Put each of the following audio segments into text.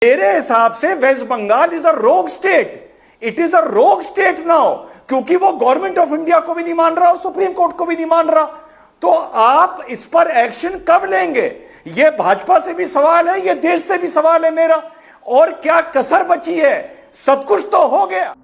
मेरे हिसाब से वेस्ट बंगाल इज अ रोग स्टेट, इट इज अ रोग स्टेट नाउ, क्योंकि वो गवर्नमेंट ऑफ इंडिया को भी नहीं मान रहा और सुप्रीम कोर्ट को भी नहीं मान रहा। तो आप इस पर एक्शन कब लेंगे? ये भाजपा से भी सवाल है, ये देश से भी सवाल है मेरा। और क्या कसर बची है? सब कुछ तो हो गया।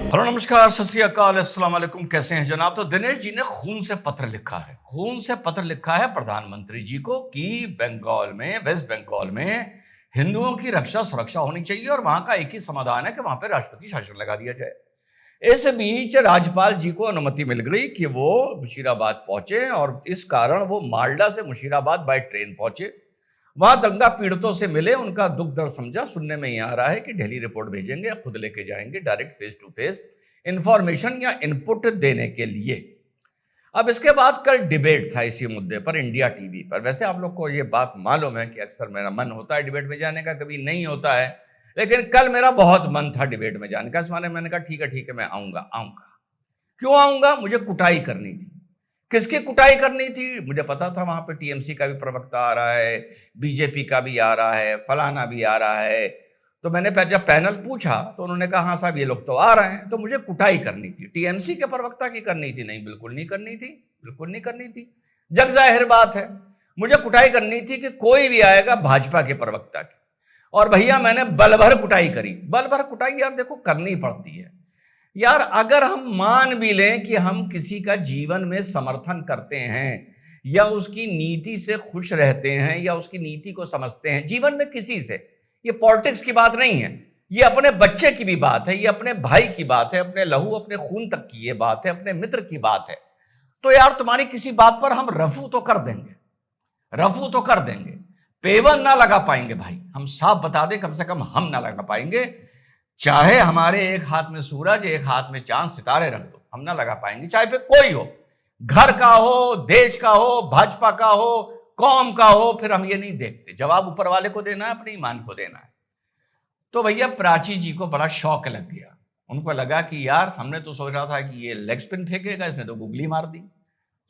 हेलो, नमस्कार, सत श्री अकाल, अस्सलाम वालेकुम। कैसे हैं जनाब? तो दिनेश जी ने खून से पत्र लिखा है, खून से पत्र लिखा है प्रधानमंत्री जी को कि बंगाल में, वेस्ट बंगाल में हिंदुओं की रक्षा सुरक्षा होनी चाहिए और वहां का एक ही समाधान है कि वहां पे राष्ट्रपति शासन लगा दिया जाए। इस बीच राज्यपाल जी को अनुमति मिल गई कि वो मुशीराबाद पहुंचे और इस कारण वो मालदा से मुशीराबाद बाय ट्रेन पहुंचे। वहां दंगा पीड़ितों से मिले, उनका दुख दर्द समझा। सुनने में यह आ रहा है कि दिल्ली रिपोर्ट भेजेंगे या खुद लेके जाएंगे direct face to face information या इनपुट देने के लिए। अब इसके बाद कल डिबेट था इसी मुद्दे पर इंडिया टीवी पर। वैसे आप लोग को ये बात मालूम है कि अक्सर मेरा मन होता है डिबेट में जाने का, कभी नहीं होता है, लेकिन कल मेरा बहुत मन था डिबेट में जाने का। इस माने मैंने कहा ठीक है मैं आऊंगा। क्यों आऊंगा? मुझे कुटाई करनी थी। किसकी कुटाई करनी थी? मुझे पता था वहां पे टीएमसी का भी प्रवक्ता आ रहा है, बीजेपी का भी आ रहा है, फलाना भी आ रहा है। तो मैंने जब पैनल पूछा तो उन्होंने कहा हाँ साहब ये लोग तो आ रहे हैं। तो मुझे कुटाई करनी थी, टीएमसी के प्रवक्ता की करनी थी? नहीं, बिल्कुल नहीं करनी थी, बिल्कुल नहीं करनी थी। जग जाहिर बात है मुझे कुटाई करनी थी कि कोई भी आएगा भाजपा के प्रवक्ता की। और भैया मैंने बल भर कुटाई करी। बल भर कुटाई यार देखो करनी पड़ती है यार। अगर हम मान भी लें कि हम किसी का जीवन में समर्थन करते हैं या उसकी नीति से खुश रहते हैं या उसकी नीति को समझते हैं जीवन में किसी से, ये पॉलिटिक्स की बात नहीं है, ये अपने बच्चे की भी बात है, ये अपने भाई की बात है, अपने लहू अपने खून तक की ये बात है, अपने मित्र की बात है। तो यार तुम्हारी किसी बात पर हम रफू तो कर देंगे, रफू तो कर देंगे, पेवन ना लगा पाएंगे भाई। हम साफ बता दें, कम से कम हम ना लगा पाएंगे। चाहे हमारे एक हाथ में सूरज एक हाथ में चांद सितारे रख दो, हम ना लगा पाएंगे। चाहे पे कोई हो, घर का हो, देश का हो, भाजपा का हो, कौम का हो, फिर हम ये नहीं देखते। जवाब ऊपर वाले को देना है, अपने ईमान को देना है। तो भैया प्राची जी को बड़ा शौक लग गया। उनको लगा कि यार हमने तो सोच रहा था कि ये लेग स्पिन फेंकेगा, इसने तो गुगली मार दी।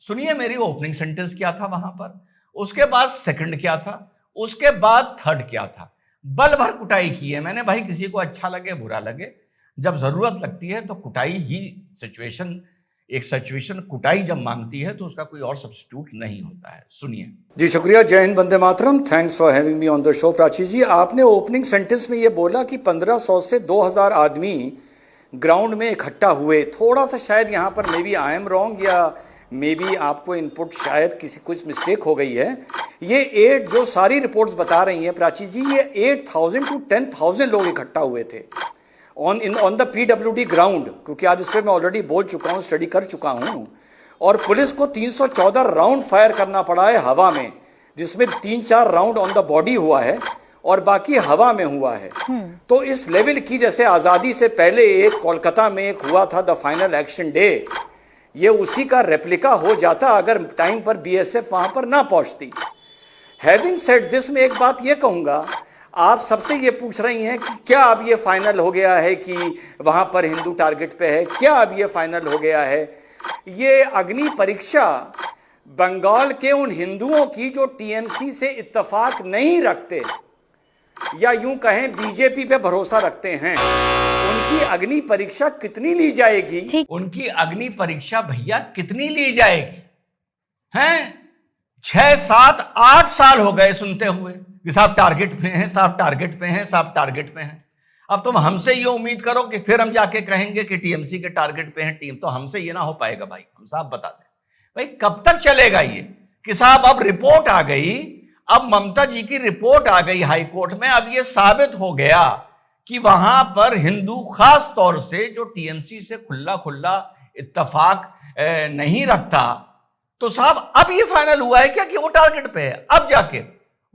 सुनिए मेरी ओपनिंग सेंटेंस क्या था वहां पर, उसके बाद सेकंड क्या था, उसके बाद थर्ड क्या था। बल भर कुटाई की है मैंने भाई। किसी को अच्छा लगे बुरा लगे, जब जरूरत लगती है तो कुटाई ही सिचुएशन, एक सिचुएशन कुटाई जब मांगती है तो उसका कोई और सब्स्टिट्यूट नहीं होता है। सुनिए जी शुक्रिया। जय हिंद, वंदे मातरम। Thanks for having me on the show. Prachi ji, आपने ओपनिंग सेंटेंस में ये बोला कि 1500 से 2000 आदमी ग्राउंड में इकट्ठा हुए। थोड़ा सा शायद यहाँ पर maybe I am wrong या मे बी आपको इनपुट शायद किसी कुछ मिस्टेक हो गई है। ये 8 जो सारी रिपोर्ट्स बता रही हैं प्राची जी, ये 8000 टू 10,000 लोग इकट्ठा हुए थे ऑन द पीडब्ल्यूडी ग्राउंड। क्योंकि आज इस पर मैं ऑलरेडी बोल चुका हूँ, स्टडी कर चुका हूँ। और पुलिस को 314 राउंड फायर करना पड़ा है हवा में, जिसमें 3-4 राउंड ऑन द बॉडी हुआ है और बाकी हवा में हुआ है। तो इस लेवल की, जैसे आज़ादी से पहले एक कोलकाता में एक हुआ था द फाइनल एक्शन डे, ये उसी का रेप्लिका हो जाता अगर टाइम पर बीएसएफ वहां पर ना पहुंचती। हैविंग सेड दिस, में एक बात ये कहूंगा, आप सबसे ये पूछ रही हैं कि क्या अब ये फाइनल हो गया है कि वहां पर हिंदू टारगेट पे है, क्या अब ये फाइनल हो गया है? ये अग्नि परीक्षा बंगाल के उन हिंदुओं की जो टीएमसी से इत्तेफाक नहीं रखते या यूं कहें बीजेपी पे भरोसा रखते हैं, उनकी अग्नि परीक्षा कितनी ली जाएगी? उनकी अग्नि परीक्षा भैया कितनी ली जाएगी? हैं 6, 7, 8 साल हो गए सुनते हुए कि साहब टारगेट पे हैं, साहब टारगेट पे हैं, साहब टारगेट पे हैं। अब तुम हमसे ये उम्मीद करो कि फिर हम जाके कहेंगे कि टीएमसी के टारगेट पे हैं टीम, तो हमसे ये ना हो पाएगा भाई। हम साहब बता दें भाई, कब तक चलेगा ये कि साहब अब रिपोर्ट आ गई, अब ममता जी की रिपोर्ट आ गई हाई कोर्ट में, अब ये साबित हो गया कि वहां पर हिंदू खास तौर से जो टीएमसी से खुला खुला इत्तेफाक नहीं रखता, तो साहब अब ये फाइनल हुआ है क्या कि वो टारगेट पे है? अब जाके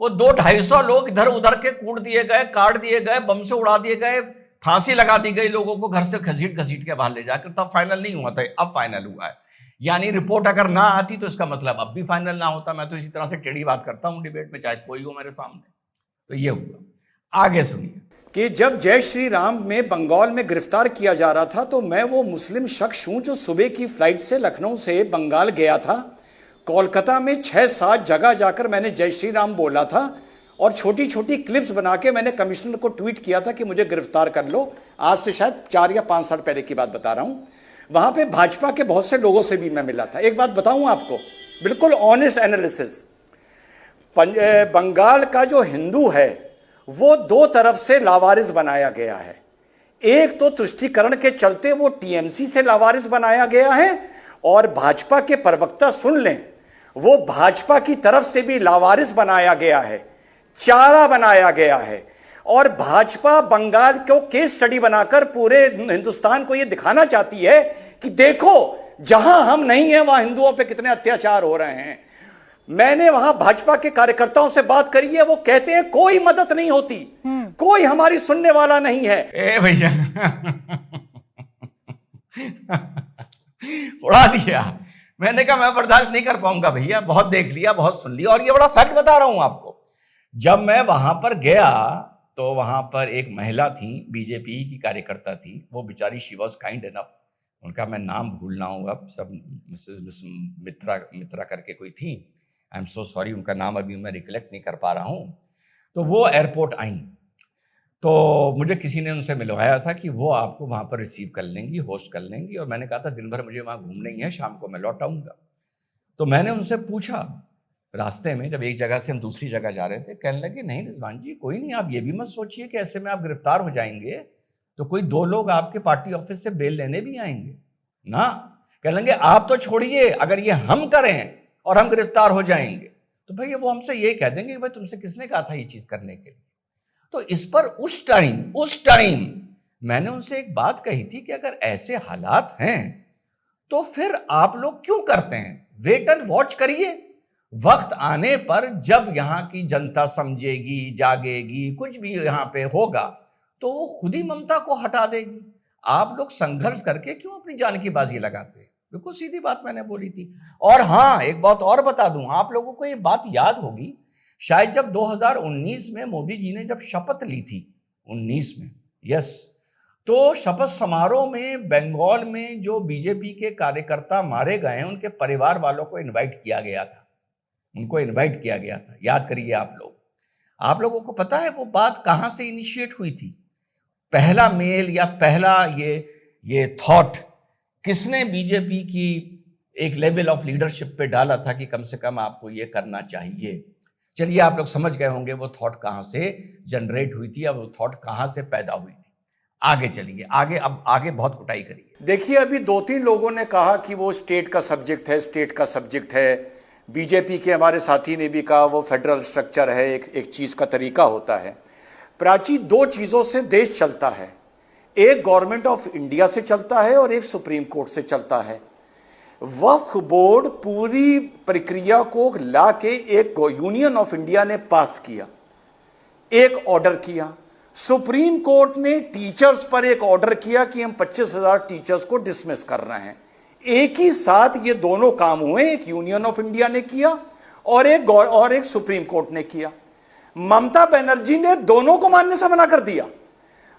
वो 200-250 लोग इधर उधर के कूट दिए गए, काट दिए गए, बम से उड़ा दिए गए, फांसी लगा दी गई लोगों को घर से घसीट घसीट के बाहर ले जाकर, तब फाइनल नहीं हुआ था, अब फाइनल हुआ है। यानी रिपोर्ट अगर ना आती तो इसका मतलब अब भी फाइनल ना होता। मैं तो इसी तरह से टेढ़ी बात करता हूं डिबेट में, चाहे कोई हो मेरे सामने। तो ये हुआ। आगे सुनिए कि जब जय श्री राम में बंगाल में गिरफ्तार किया जा रहा था तो मैं वो मुस्लिम शख्स हूं जो सुबह की फ्लाइट से लखनऊ से बंगाल गया था। कोलकाता में 6-7 जगह जाकर मैंने जय श्री राम बोला था और छोटी छोटी क्लिप्स बना के मैंने कमिश्नर को ट्वीट किया था कि मुझे गिरफ्तार कर लो। आज से शायद 4 या 5 साल पहले की बात बता रहा हूं। वहां पे भाजपा के बहुत से लोगों से भी मैं मिला था। एक बात बताऊं आपको, बिल्कुल ऑनेस्ट एनालिसिस, बंगाल का जो हिंदू है वो 2 तरफ से लावारिस बनाया गया है। एक तो तुष्टीकरण के चलते वो टीएमसी से लावारिस बनाया गया है और भाजपा के प्रवक्ता सुन लें, वो भाजपा की तरफ से भी लावारिस बनाया गया है, चारा बनाया गया है। और भाजपा बंगाल को केस स्टडी बनाकर पूरे हिंदुस्तान को यह दिखाना चाहती है कि देखो जहां हम नहीं हैं वहां हिंदुओं पे कितने अत्याचार हो रहे हैं। मैंने वहां भाजपा के कार्यकर्ताओं से बात करी है, वो कहते हैं कोई मदद नहीं होती, कोई हमारी सुनने वाला नहीं है। ए भैया उड़ा दिया। मैंने कहा मैं बर्दाश्त नहीं कर पाऊंगा भैया, बहुत देख लिया, बहुत सुन लिया। और ये बड़ा फैक्ट बता रहा हूं आपको, जब मैं वहां पर गया तो वहां पर एक महिला थी, बीजेपी की कार्यकर्ता थी। वो बेचारी शी वॉज काइंड इनफ, उनका मैं नाम भूल रहा हूँ अब, सब मिस मित्रा करके कोई थी। आई एम सो सॉरी, उनका नाम अभी मैं रिकलेक्ट नहीं कर पा रहा हूँ। तो वो एयरपोर्ट आई तो मुझे किसी ने उनसे मिलवाया था कि वो आपको वहाँ पर रिसीव कर लेंगी, होस्ट कर लेंगी। और मैंने कहा था दिन भर मुझे वहाँ घूमना ही है, शाम को मैं लौट आऊँगा। तो मैंने उनसे पूछा रास्ते में, जब एक जगह से हम दूसरी जगह जा रहे थे, कहने लगे नहीं रिजवान जी कोई नहीं, आप ये भी मत सोचिए कि ऐसे में आप गिरफ्तार हो जाएंगे तो कोई 2 लोग आपके पार्टी ऑफिस से बेल लेने भी आएंगे ना। कहने लगे आप तो छोड़िए, अगर ये हम करें और हम गिरफ्तार हो जाएंगे तो भाई वो हमसे ये कह देंगे कि भाई तुमसे किसने कहा था ये चीज करने के लिए। तो इस पर उस टाइम मैंने उनसे एक बात कही थी कि अगर ऐसे हालात हैं तो फिर आप लोग क्यों करते हैं, वेट एंड वॉच करिए। वक्त आने पर जब यहाँ की जनता समझेगी, जागेगी, कुछ भी यहाँ पे होगा तो वो खुद ही ममता को हटा देगी। आप लोग संघर्ष करके क्यों अपनी जान की बाजी लगाते हैं? बिल्कुल सीधी बात मैंने बोली थी। और हाँ, एक बात और बता दूं, आप लोगों को ये बात याद होगी, शायद जब 2019 में मोदी जी ने जब शपथ ली थी, 19 में, यस, तो शपथ समारोह में बंगाल में जो बीजेपी के कार्यकर्ता मारे गए, उनके परिवार वालों को इनवाइट किया गया था, उनको इनवाइट किया गया था। याद करिए आप लोगों को पता है वो बात कहां से इनिशिएट हुई थी? पहला मेल या पहला ये थॉट किसने बीजेपी की एक लेवल ऑफ लीडरशिप पे डाला था कि कम से कम आपको ये करना चाहिए? चलिए आप लोग समझ गए होंगे वो थॉट कहां से जनरेट हुई थी, अब वो थॉट कहां से पैदा हुई थी। आगे चलिए, अब आगे बहुत कुटाई करिए। देखिए, अभी 2-3 लोगों ने कहा कि वो स्टेट का सब्जेक्ट है। बीजेपी के हमारे साथी ने भी कहा वो फेडरल स्ट्रक्चर है, एक चीज का तरीका होता है। प्राची, 2 चीजों से देश चलता है, एक गवर्नमेंट ऑफ इंडिया से चलता है और एक सुप्रीम कोर्ट से चलता है। वक्फ बोर्ड पूरी प्रक्रिया को लाके एक यूनियन ऑफ इंडिया ने पास किया, एक ऑर्डर किया। सुप्रीम कोर्ट ने टीचर्स पर एक ऑर्डर किया कि हम 25,000 टीचर्स को डिसमिस कर रहे हैं। एक ही साथ ये दोनों काम हुए, एक यूनियन ऑफ इंडिया ने किया और एक सुप्रीम कोर्ट ने किया। ममता बनर्जी ने दोनों को मानने से मना कर दिया।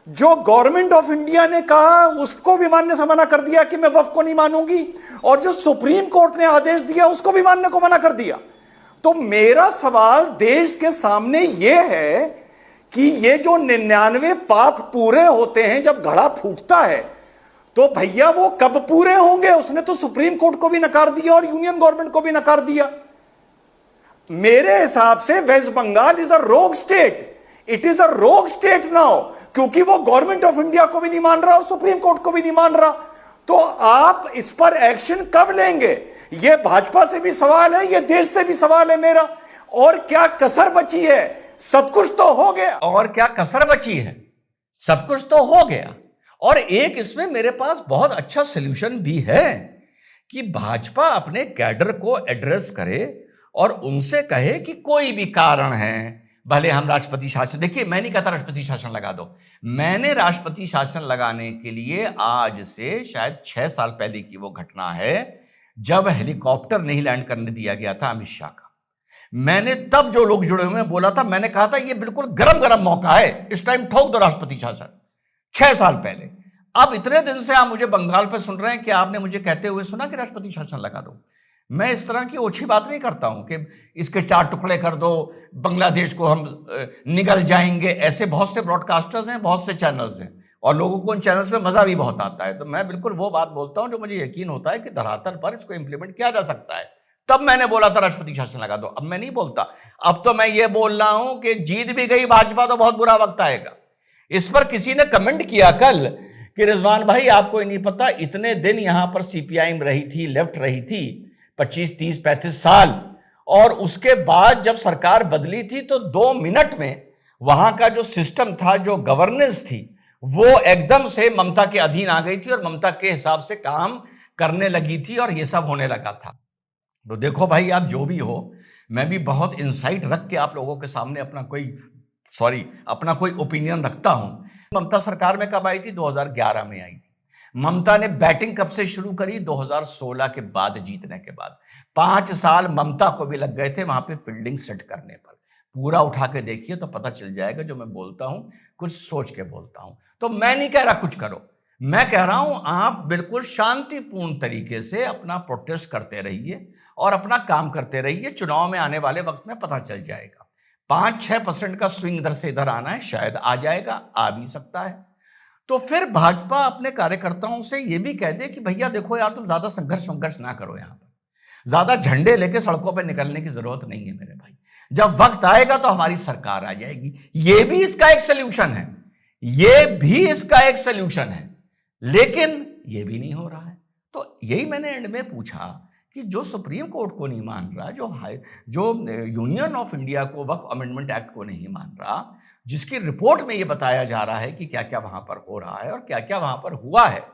जो गवर्नमेंट ऑफ इंडिया ने कहा उसको भी मानने से मना कर दिया कि मैं वक्फ को नहीं मानूंगी, और जो सुप्रीम कोर्ट ने आदेश दिया उसको भी मानने को मना कर दिया। तो मेरा सवाल देश के सामने यह है कि ये जो 99 पाप पूरे होते हैं जब घड़ा फूटता है तो भैया वो कब पूरे होंगे? उसने तो सुप्रीम कोर्ट को भी नकार दिया और यूनियन गवर्नमेंट को भी नकार दिया। मेरे हिसाब से वेस्ट बंगाल इज अ रोग स्टेट, इट इज अ रोग स्टेट नाउ, क्योंकि वो गवर्नमेंट ऑफ इंडिया को भी नहीं मान रहा और सुप्रीम कोर्ट को भी नहीं मान रहा। तो आप इस पर एक्शन कब लेंगे? यह भाजपा से भी सवाल है, यह देश से भी सवाल है मेरा। और क्या कसर बची है? सब कुछ तो हो गया। और क्या कसर बची है? सब कुछ तो हो गया। और एक इसमें मेरे पास बहुत अच्छा सॉल्यूशन भी है कि भाजपा अपने कैडर को एड्रेस करे और उनसे कहे कि कोई भी कारण है, भले हम राष्ट्रपति शासन, देखिए मैं नहीं कहता राष्ट्रपति शासन लगा दो, मैंने राष्ट्रपति शासन लगाने के लिए आज से शायद 6 साल पहले की वो घटना है जब हेलीकॉप्टर नहीं लैंड करने दिया गया था अमित शाह का। मैंने तब जो लोग जुड़े हुए हैं बोला था, मैंने कहा था ये बिल्कुल गरम गरम मौका है, इस टाइम ठोक दो राष्ट्रपति शासन, 6 साल पहले। अब इतने दिन से आप मुझे बंगाल पे सुन रहे हैं कि आपने मुझे कहते हुए सुना कि राष्ट्रपति शासन लगा दो। मैं इस तरह की ओछी बात नहीं करता हूं कि इसके 4 टुकड़े कर दो, बांग्लादेश को हम निगल जाएंगे। ऐसे बहुत से ब्रॉडकास्टर्स हैं, बहुत से चैनल्स हैं, और लोगों को उन चैनल्स में मजा भी बहुत आता है। तो मैं बिल्कुल वो बात बोलता हूं जो मुझे यकीन होता है कि धरातल पर इसको इंप्लीमेंट किया जा सकता है। तब मैंने बोला था राष्ट्रपति शासन लगा दो, अब मैं नहीं बोलता। अब तो मैं ये बोल रहा हूं कि जीत भी गई भाजपा तो बहुत बुरा वक्त आएगा। इस पर किसी ने कमेंट किया कल कि रिजवान भाई आपको नहीं पता, इतने दिन यहां पर सीपीआई रही थी, लेफ्ट रही थी, 25, 30, 35 साल, और उसके बाद जब सरकार बदली थी तो 2 मिनट में वहां का जो सिस्टम था, जो गवर्नेंस थी, वो एकदम से ममता के अधीन आ गई थी और ममता के हिसाब से काम करने लगी थी और ये सब होने लगा था। तो देखो भाई, आप जो भी हो, मैं भी बहुत इंसाइट रख के आप लोगों के सामने अपना कोई ओपिनियन रखता हूं। ममता सरकार में कब आई थी? 2011 में आई थी। ममता ने बैटिंग कब से शुरू करी? 2016 के बाद, जीतने के बाद। 5 साल ममता को भी लग गए थे वहां पे फील्डिंग सेट करने पर। पूरा उठा के देखिए तो पता चल जाएगा, जो मैं बोलता हूं कुछ सोच के बोलता हूं। तो मैं नहीं कह रहा कुछ करो, मैं कह रहा हूं आप बिल्कुल शांतिपूर्ण तरीके से अपना प्रोटेस्ट करते रहिए और अपना काम करते रहिए। चुनाव में आने वाले वक्त में पता चल जाएगा। 5-6% का स्विंग इधर से इधर आना है, शायद आ जाएगा, आ भी सकता है। तो फिर भाजपा अपने कार्यकर्ताओं से यह भी कह दे कि भैया देखो यार, तुम ज्यादा संघर्ष ना करो, यहां पर ज्यादा झंडे लेके सड़कों पर निकलने की जरूरत नहीं है मेरे भाई। जब वक्त आएगा तो हमारी सरकार आ जाएगी। यह भी इसका एक सोल्यूशन है, यह भी इसका एक सोल्यूशन है, लेकिन यह भी नहीं हो रहा है। तो यही मैंने एंड में पूछा कि जो सुप्रीम कोर्ट को नहीं मान रहा, जो यूनियन ऑफ इंडिया को, वक्फ अमेंडमेंट एक्ट को नहीं मान रहा, जिसकी रिपोर्ट में यह बताया जा रहा है कि क्या क्या वहां पर हो रहा है और क्या क्या वहां पर हुआ है,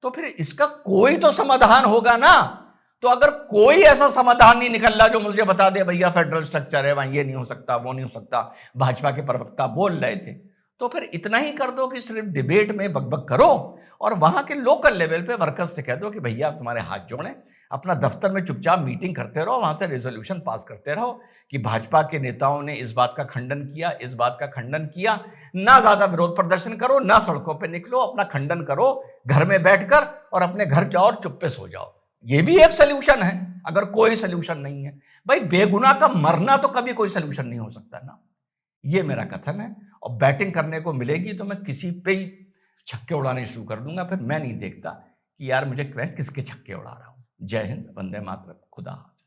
तो फिर इसका कोई तो समाधान होगा ना। तो अगर कोई ऐसा समाधान नहीं निकल रहा जो मुझे बता दे भैया फेडरल स्ट्रक्चर है, वहां ये नहीं हो सकता, वो नहीं हो सकता, भाजपा के प्रवक्ता बोल रहे थे, तो फिर इतना ही कर दो कि सिर्फ डिबेट में बकबक करो और वहां के लोकल लेवल पे वर्कर्स से कह दो कि भैया आप तुम्हारे हाथ जोड़ें, अपना दफ्तर में चुपचाप मीटिंग करते रहो, वहां से रेजोल्यूशन पास करते रहो कि भाजपा के नेताओं ने इस बात का खंडन किया, इस बात का खंडन किया। ना ज्यादा विरोध प्रदर्शन करो, ना सड़कों पे निकलो, अपना खंडन करो घर में बैठकर और अपने घर जाओ और चुप्पे सो जाओ। ये भी एक सोल्यूशन है, अगर कोई सोल्यूशन नहीं है। भाई बेगुनाह का मरना तो कभी कोई सोल्यूशन नहीं हो सकता ना। ये मेरा कथन है। और बैटिंग करने को मिलेगी तो मैं किसी पे ही छक्के उड़ाने शुरू कर दूंगा, फिर मैं नहीं देखता कि यार मुझे किसके छक्के उड़ा रहा हूं। जय हिंद, वंदे मातरम, खुदा हाफिज।